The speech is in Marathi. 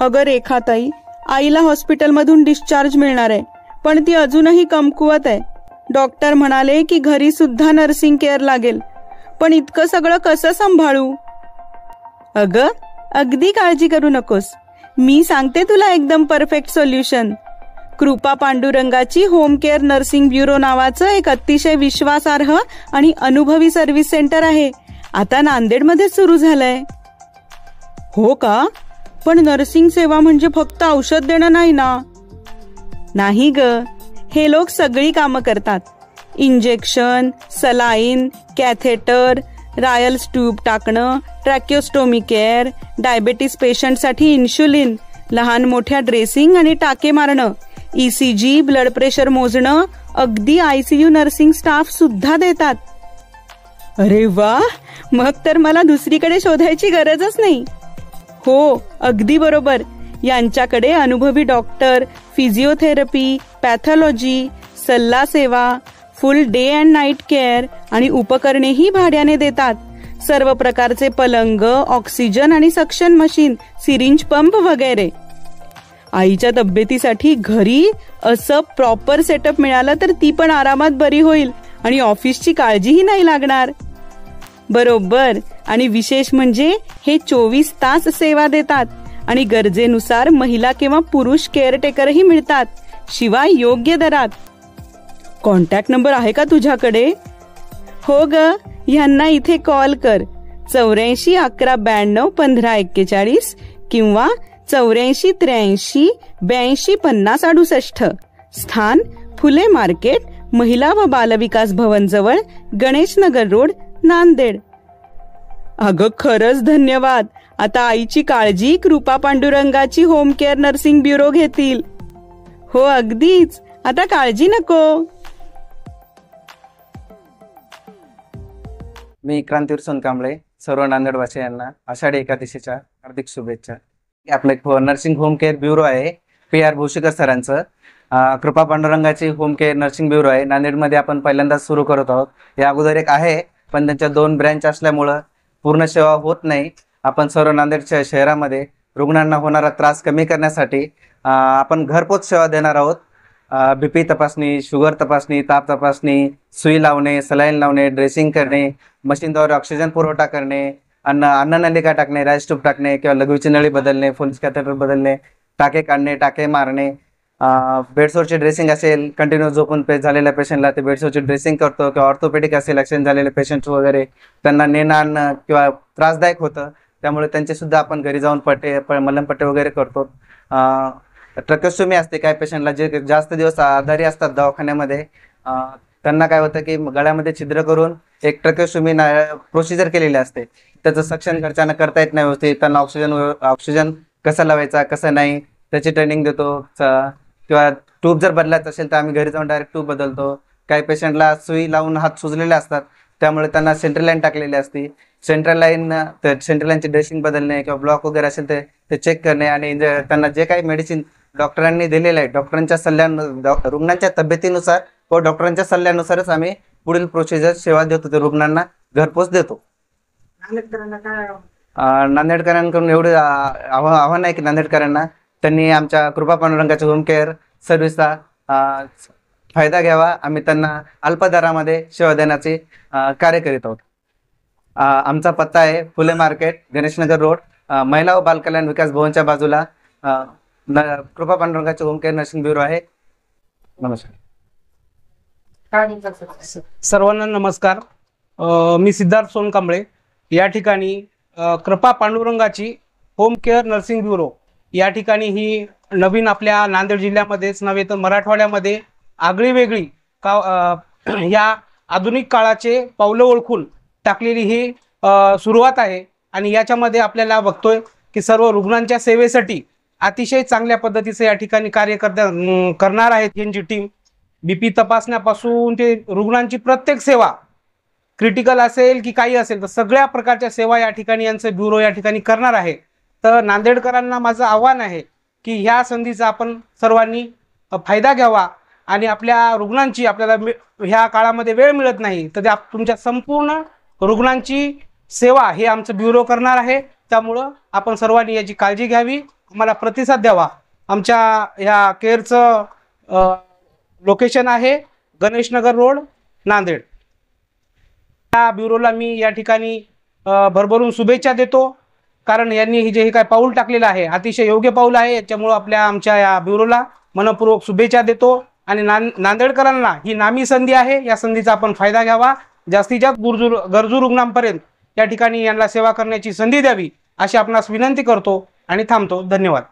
अगं रेखाताई, आईला हॉस्पिटलमधून डिस्चार्ज मिळणार आहे, पण ती अजूनही कमकुवत आहे. डॉक्टर म्हणाले की घरी सुद्धा नर्सिंग केअर लागेल, पण इतकं सगळं कसं सांभाळू? अगं, अगदी काळजी करू नकोस. मी सांगते तुला एकदम परफेक्ट सोल्युशन. कृपा पांडुरंगाची होम केअर नर्सिंग ब्युरो नावाचं एक अतिशय विश्वासार्ह आणि अनुभवी सर्व्हिस सेंटर आहे. आता नांदेडमध्ये सुरू झालंय. हो का? पण नर्सिंग सेवा म्हणजे फक्त औषध देणं नाही ना? नाही ग, हे लोक सगळी कामं करतात. Injection, saline, catheter, Royals tube टाकणं, ट्रॅक्योस्टोमी केअर, डायबेटीस पेशंटसाठी इन्शुलिन, लहान मोठ्या ड्रेसिंग आणि टाके मारणं, ECG, ब्लड प्रेशर मोजणं, अगदी ICU नर्सिंग स्टाफ सुद्धा देतात. अरे वा, मग तर मला दुसरीकडे शोधायची गरजच नाही. हो, अगदी बरोबर. यांच्याकडे अनुभवी डॉक्टर, फिजिओथेरपी, पॅथॉलॉजी, सल्ला सेवा, फुल डे अँड नाईट केअर आणि उपकरणेही भाड्याने देतात. सर्व प्रकारचे पलंग, ऑक्सिजन आणि सक्शन मशीन, सिरिंज पंप वगैरे. आईच्या तब्येतीसाठी घरी असं प्रॉपर सेटअप मिळालं तर ती पण आरामात बरी होईल आणि ऑफिसची काळजीही नाही लागणार. बरोबर. आणि विशेष म्हणजे हे 24 तास सेवा देतात आणि गरजेनुसार महिला किंवा पुरुष केअरटेकरही मिळतात, शिवाय योग्य दरात. कॉन्टॅक्ट नंबर आहे का तुझ्याकडे? हो ग, ह्यांना इथे कॉल कर. 84 11 92 15 41 किंवा 84 83 82 50 68. स्थान फुले मार्केट, महिला व बालविकास भवन जवळ, गणेश नगर रोड, नांदेड. अगं खरंच धन्यवाद. आता आईची काळजी कृपा पांडुरंगाची होम केअर नर्सिंग ब्युरो घेतील. हो अगदीच. आता काळजी नको. मी क्रांतीवीर सोनकांबळे. सर्व नांदेडवासियांना आषाढी एकादशीच्या हार्दिक शुभेच्छा. आपलं एक नर्सिंग होम केअर ब्युरो आहे, PR भोशीकर सरांचं. कृपा पांडुरंगाची होम केअर नर्सिंग ब्युरो आहे. नांदेडमध्ये आपण पहिल्यांदाच सुरू करत आहोत. या अगोदर एक आहे, पण त्यांच्या 2 ब्रँच असल्यामुळं पूर्ण सेवा होत नाही. आपण सर्व नांदेडच्या शहरामध्ये रुग्णांना होणारा त्रास कमी करण्यासाठी आपण घरपोच सेवा देणार आहोत. BP तपासणी, शुगर तपासणी, ताप तपासणी, सुई लावणे, सलाईन लावणे, ड्रेसिंग करणे, मशीनद्वारे ऑक्सिजन पुरवठा करणे, अन्ननलिका टाकणे, राईस ट्यूब टाकणे किंवा लघवीची नळी बदलणे, फोल्स कॅथेटर बदलणे, टाके काढणे, टाके मारणे, बेडसोरची ड्रेसिंग असेल, कंटिन्यू झोपून झालेल्या पेशंटला ते बेडसोरची ड्रेसिंग करतो, किंवा ऑर्थोपेडिक असेल ॲक्सिडेंट झालेले पेशंट वगैरे त्यांना नेणं आणणं किंवा त्रासदायक होतं, त्यामुळे त्यांचे सुद्धा आपण घरी जाऊन मलमपट्टे वगैरे करतो. ट्रॅक्योस्टोमी असते काही पेशंटला, जे जास्त दिवस आजारी असतात दवाखान्यामध्ये, त्यांना काय होतं की गळ्यामध्ये छिद्र करून एक ट्रॅक्योस्टोमी प्रोसिजर केलेली असते. त्याचं सक्शन घरच्यांना करता येत नाही व्यवस्थित. त्यांना ऑक्सिजन कसा लावायचा कसं नाही त्याची ट्रेनिंग देतो. किंवा ट्यूब जर बदलायचं असेल तर आम्ही घरी जाऊन डायरेक्ट ट्यूब बदलतो. काही पेशंटला सुई लावून हात सुजलेले असतात, त्यामुळे त्यांना सेंट्रल लाईन टाकलेली असते. सेंट्रल लाईनची ड्रेसिंग बदलणे किंवा ब्लॉक वगैरे असेल ते चेक करणे आणि त्यांना जे काही मेडिसिन डॉक्टरांनी दिलेलं आहे, डॉक्टरांच्या रुग्णांच्या तब्येतीनुसार व डॉक्टरांच्या सल्ल्यानुसारच आम्ही पुढील प्रोसिजर सेवा देतो, ते रुग्णांना घरपोच देतो. नांदेडकरांकडून एवढे आव्हान आहे की नांदेडकरांना त्यांनी आमच्या कृपा पांडुरंगाच्या होम केअर सर्व्हिसचा फायदा घ्यावा. आम्ही त्यांना अल्प दरामध्ये सेवा देण्याचे कार्य करीत आहोत. आमचा पत्ता आहे फुले मार्केट, गणेशनगर रोड, महिला व बालकल्याण विकास भवनच्या बाजूला कृपा पांडुरंगाचे होम केअर नर्सिंग ब्युरो आहे. नमस्कार सर्वांना. नमस्कार. मी सिद्धार्थ सोनकांबळे. या ठिकाणी कृपा पांडुरंगाची होम केअर नर्सिंग ब्युरो या ठिकाणी ही नवीन आपल्या नांदेड जिल्ह्यामध्येच नव्हे तर मराठवाड्यामध्ये आगळी वेगळी या आधुनिक काळाचे पावलं ओळखून टाकलेली ही सुरुवात आहे. आणि याच्यामध्ये आपल्याला बघतोय की सर्व रुग्णांच्या सेवेसाठी अतिशय चांगल्या पद्धतीचे या ठिकाणी कार्य करणार आहेत यांची टीम. BP तपासण्यापासून ते रुग्णांची प्रत्येक सेवा, क्रिटिकल असेल की काही असेल तर सगळ्या प्रकारच्या सेवा या ठिकाणी यांचं ब्युरो या ठिकाणी करणार आहे. तर नांदेडकरांना माझं आव्हान आहे की ह्या संधीचा आपण सर्वांनी फायदा घ्यावा आणि आपल्या रुग्णांची, आपल्याला ह्या काळामध्ये वेळ मिळत नाही तर तुमच्या संपूर्ण रुग्णांची सेवा हे आमचं ब्युरो करणार आहे. त्यामुळं आपण सर्वांनी याची काळजी घ्यावी आम्हाला प्रतिसाद द्यावा. आमच्या ह्या केअरचं लोकेशन आहे गणेशनगर रोड, नांदेड. या ब्युरोला मी या ठिकाणी भरभरून शुभेच्छा देतो, कारण यांनी हे जे काय पाऊल टाकलेलं आहे अतिशय योग्य पाऊल आहे. याच्यामुळं आमच्या या ब्युरोला मनपूर्वक शुभेच्छा देतो. आणि नांदेडकरांना ही नामी संधी आहे, या संधीचा आपण फायदा घ्यावा. जास्तीत जास्त गरजू रुग्णांपर्यंत या ठिकाणी यांना सेवा करण्याची संधी द्यावी अशी आपणास विनंती करतो आणि थांबतो. धन्यवाद.